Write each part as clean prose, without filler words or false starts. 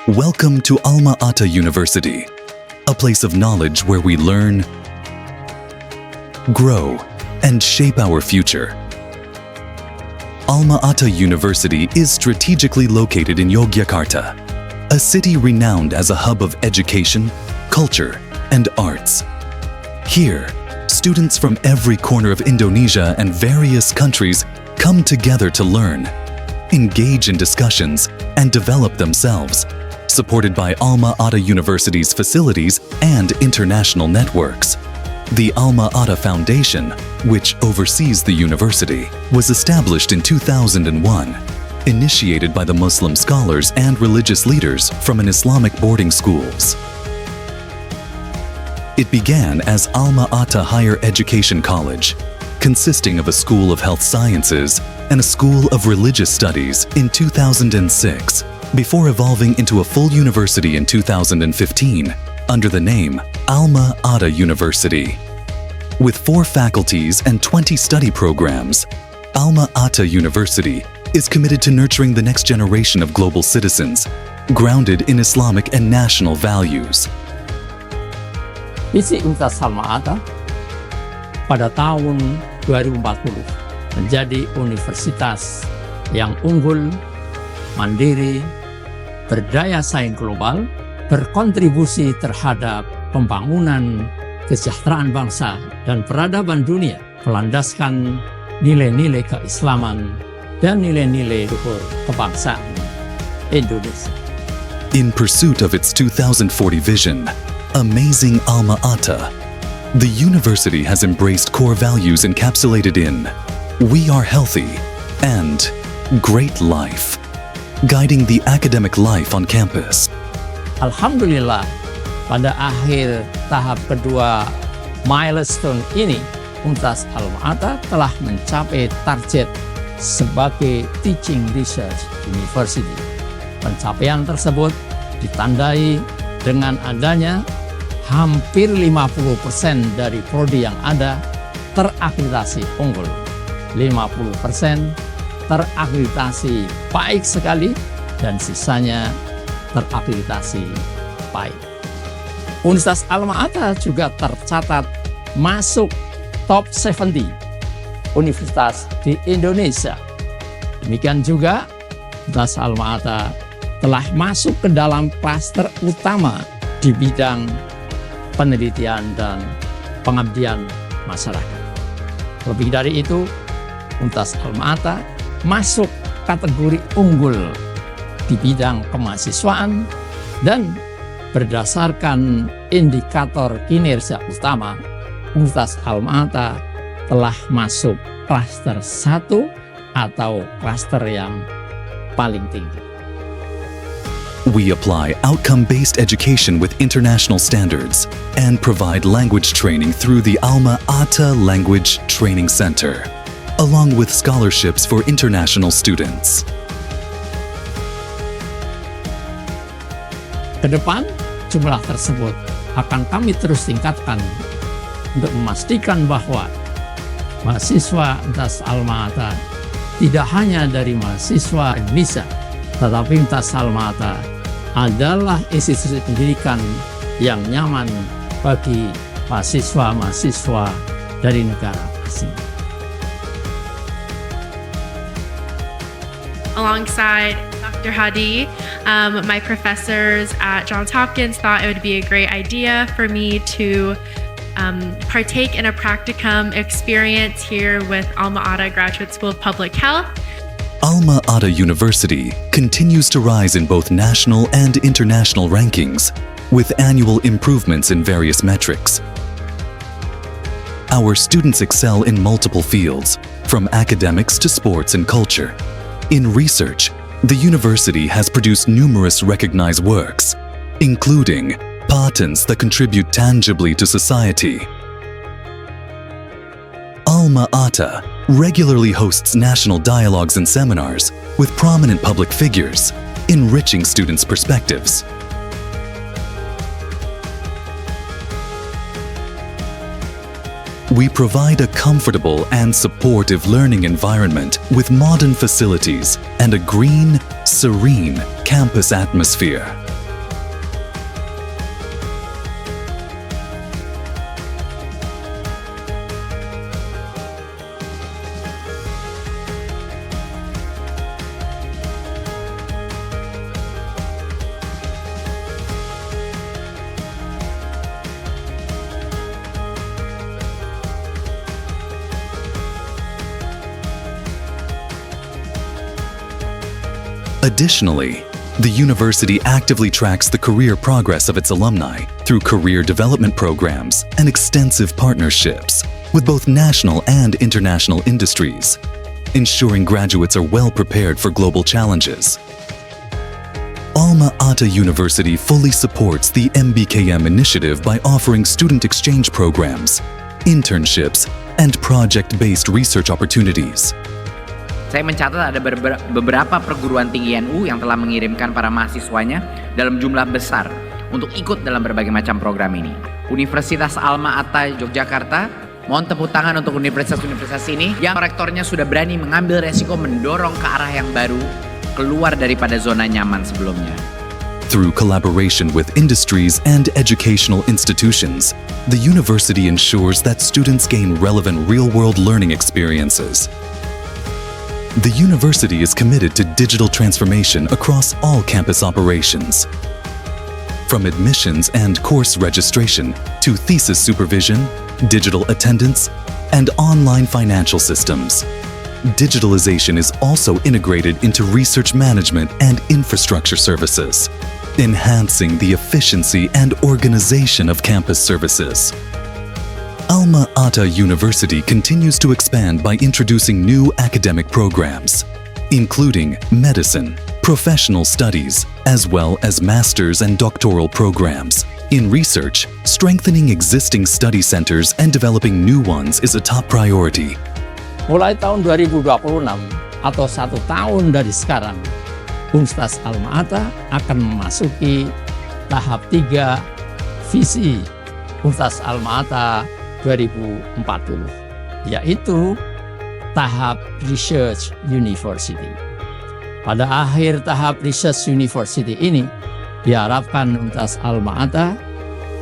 Welcome to Alma Ata University, a place of knowledge where we learn, grow, and shape our future. Alma Ata University is strategically located in Yogyakarta, a city renowned as a hub of education, culture, and arts. Here, students from every corner of Indonesia and various countries come together to learn, engage in discussions, and develop themselves, supported by Alma Ata University's facilities and international networks. The Alma Ata Foundation, which oversees the university, was established in 2001, initiated by the Muslim scholars and religious leaders from an Islamic boarding schools. It began as Alma Ata Higher Education College, consisting of a School of Health Sciences and a School of Religious Studies in 2006, before evolving into a full university in 2015 under the name Alma Ata University. With 4 faculties and 20 study programs, Alma Ata University is committed to nurturing the next generation of global citizens, grounded in Islamic and national values. Visi Universitas Alma Ata pada tahun 2040 menjadi universitas yang unggul, mandiri, berdaya saing global, berkontribusi terhadap pembangunan kesejahteraan bangsa dan peradaban dunia, melandaskan nilai-nilai keislaman dan nilai-nilai luhur kebangsaan Indonesia. In pursuit of its 2040 vision, Amazing Alma Ata, the university has embraced core values encapsulated in We Are Healthy and Great Life, guiding the academic life on campus. Alhamdulillah, pada akhir tahap kedua milestone ini, Universitas Alma Ata telah mencapai target sebagai Teaching Research University. Pencapaian tersebut ditandai dengan adanya hampir 50% dari prodi yang ada terakreditasi unggul, 50% terakreditasi baik sekali, dan sisanya terakreditasi baik. Universitas Alma Ata juga tercatat masuk top 70 universitas di Indonesia. Demikian juga Universitas Alma Ata telah masuk ke dalam klaster utama di bidang penelitian dan pengabdian masyarakat. Lebih dari itu, Universitas Alma Ata masuk kategori unggul di bidang kemahasiswaan dan berdasarkan indikator kinerja utama, Universitas Alma Ata telah masuk klaster 1 atau klaster yang paling tinggi. We apply outcome-based education with international standards and provide language training through the Alma Ata Language Training Center, along with scholarships for international students. Kedepan, jumlah tersebut akan kami terus tingkatkan untuk memastikan bahwa mahasiswa Universitas Alma Ata tidak hanya dari mahasiswa Indonesia, tetapi Universitas Alma Ata adalah institusi pendidikan yang nyaman bagi mahasiswa-mahasiswa dari negara asing. Alongside Dr. Hadi, my professors at Johns Hopkins thought it would be a great idea for me to partake in a practicum experience here with Alma Ata Graduate School of Public Health. Alma Ata University continues to rise in both national and international rankings, with annual improvements in various metrics. Our students excel in multiple fields, from academics to sports and culture. In research, the university has produced numerous recognized works, including patents that contribute tangibly to society. Alma Ata regularly hosts national dialogues and seminars with prominent public figures, enriching students' perspectives. We provide a comfortable and supportive learning environment with modern facilities and a green, serene campus atmosphere. Additionally, the university actively tracks the career progress of its alumni through career development programs and extensive partnerships with both national and international industries, ensuring graduates are well prepared for global challenges. Alma Ata University fully supports the MBKM initiative by offering student exchange programs, internships, and project-based research opportunities. Saya mencatat ada beberapa perguruan tinggi NU yang telah mengirimkan para mahasiswanya dalam jumlah besar untuk ikut dalam berbagai macam program ini. Universitas Alma Ata Yogyakarta, mohon tepuk tangan untuk universitas-universitas ini yang rektornya sudah berani mengambil resiko mendorong ke arah yang baru, keluar daripada zona nyaman sebelumnya. Through collaboration with industries and educational institutions, the university ensures that students gain relevant real-world learning experiences. The university is committed to digital transformation across all campus operations. From admissions and course registration to thesis supervision, digital attendance, and online financial systems. Digitalization is also integrated into research management and infrastructure services, enhancing the efficiency and organization of campus services. Alma Ata University continues to expand by introducing new academic programs, including medicine, professional studies, as well as master's and doctoral programs. In research, strengthening existing study centers and developing new ones is a top priority. Mulai tahun 2026 atau 1 tahun dari sekarang, Universitas Alma Ata akan memasuki tahap 3 visi Universitas Alma Ata 2040, yaitu tahap Research University. Pada akhir tahap Research University ini, diharapkan Universitas Alma Ata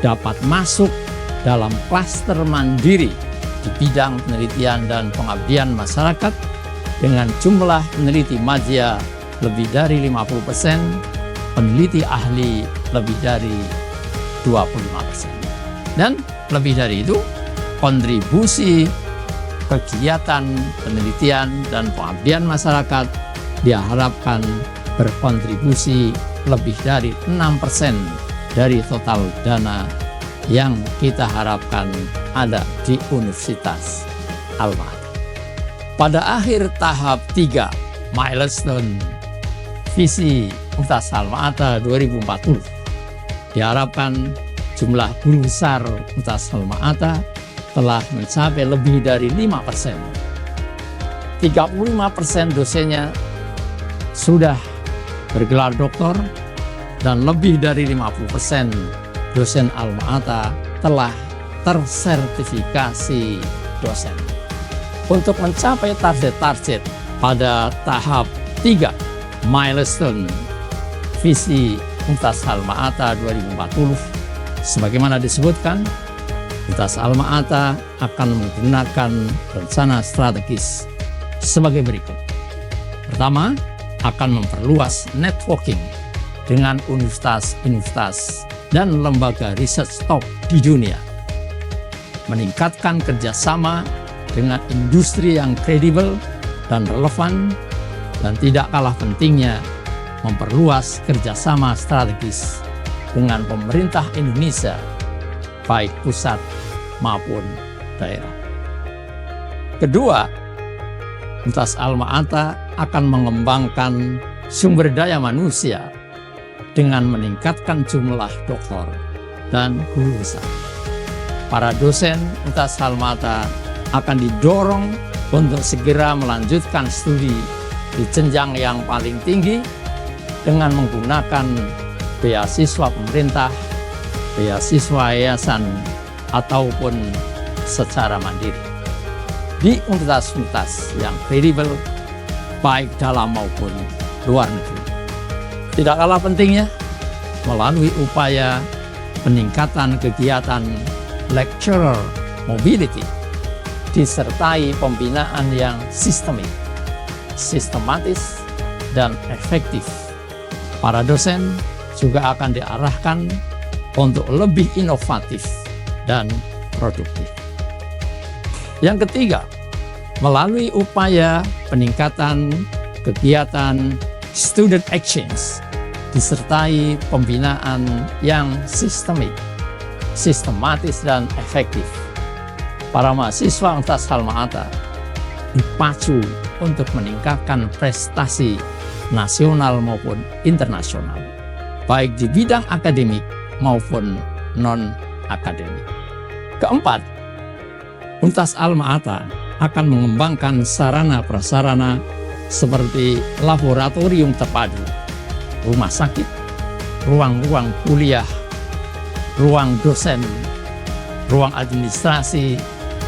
dapat masuk dalam klaster mandiri di bidang penelitian dan pengabdian masyarakat dengan jumlah peneliti madya lebih dari 50%, peneliti ahli lebih dari 25%. Dan lebih dari itu, kontribusi kegiatan penelitian dan pengabdian masyarakat diharapkan berkontribusi lebih dari 6% dari total dana yang kita harapkan ada di Universitas Alma Ata. Pada akhir tahap 3 milestone visi Universitas Alma Ata 2040, diharapkan jumlah guru besar Universitas Alma Ata telah mencapai lebih dari 5%. 35% dosennya sudah bergelar doktor dan lebih dari 50% dosen Alma Ata telah tersertifikasi dosen. Untuk mencapai target-target pada tahap 3 milestone visi Universitas Alma Ata 2040, sebagaimana disebutkan, Universitas Alma Ata akan menggunakan rencana strategis sebagai berikut. Pertama, akan memperluas networking dengan universitas-universitas dan lembaga riset top di dunia, meningkatkan kerjasama dengan industri yang kredibel dan relevan, dan tidak kalah pentingnya memperluas kerjasama strategis dengan pemerintah Indonesia, baik pusat maupun daerah. Kedua, Universitas Alma Ata akan mengembangkan sumber daya manusia dengan meningkatkan jumlah doktor dan guru besar. Para dosen Universitas Alma Ata akan didorong untuk segera melanjutkan studi di jenjang yang paling tinggi dengan menggunakan beasiswa pemerintah, beasiswa yayasan, ataupun secara mandiri di universitas-universitas yang kredibel baik dalam maupun luar negeri. Tidak kalah pentingnya, melalui upaya peningkatan kegiatan lecturer mobility disertai pembinaan yang sistematis, dan efektif. Para dosen juga akan diarahkan untuk lebih inovatif dan produktif. Yang ketiga, melalui upaya peningkatan kegiatan student exchange, disertai pembinaan yang sistematis dan efektif. Para mahasiswa Universitas Alma-Ata dipacu untuk meningkatkan prestasi nasional maupun internasional, baik di bidang akademik maupun non-akademik. Keempat, Universitas Alma-Ata akan mengembangkan sarana-prasarana seperti laboratorium terpadu, rumah sakit, ruang-ruang kuliah, ruang dosen, ruang administrasi,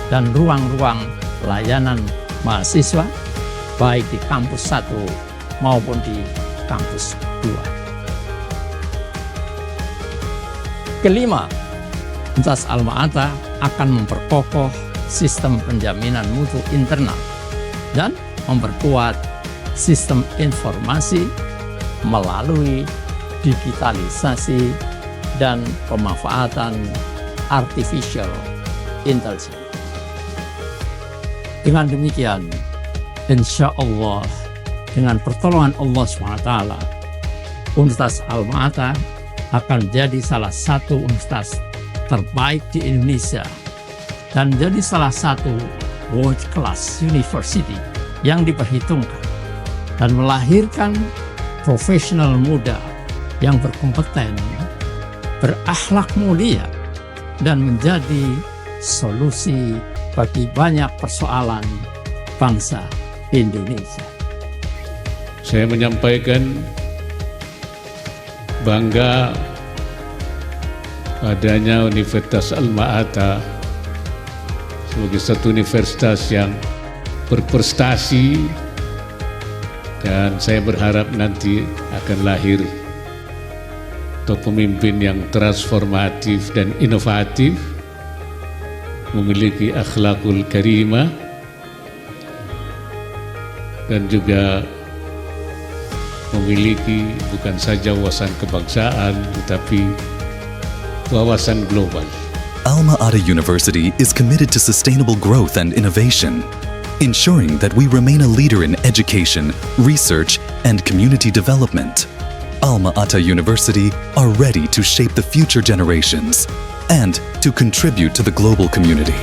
dan ruang-ruang layanan mahasiswa, baik di kampus 1 maupun di kampus 2. Kelima, Universitas Alma-Ata akan memperkokoh sistem penjaminan mutu internal dan memperkuat sistem informasi melalui digitalisasi dan pemanfaatan artificial intelligence. Dengan demikian, insya Allah, dengan pertolongan Allah SWT, Universitas Alma-Ata akan jadi salah satu universitas terbaik di Indonesia dan jadi salah satu world class university yang diperhitungkan dan melahirkan profesional muda yang berkompeten, berakhlak mulia, dan menjadi solusi bagi banyak persoalan bangsa Indonesia. Saya menyampaikan bangga adanya Universitas Alma-Ata sebagai satu universitas yang berprestasi, dan saya berharap nanti akan lahir pemimpin yang transformatif dan inovatif, memiliki akhlakul karimah, dan juga memiliki bukan saja wawasan kebangsaan tetapi wawasan global. Alma-Ata University is committed to sustainable growth and innovation, ensuring that we remain a leader in education, research, and community development. Alma-Ata University are ready to shape the future generations and to contribute to the global community.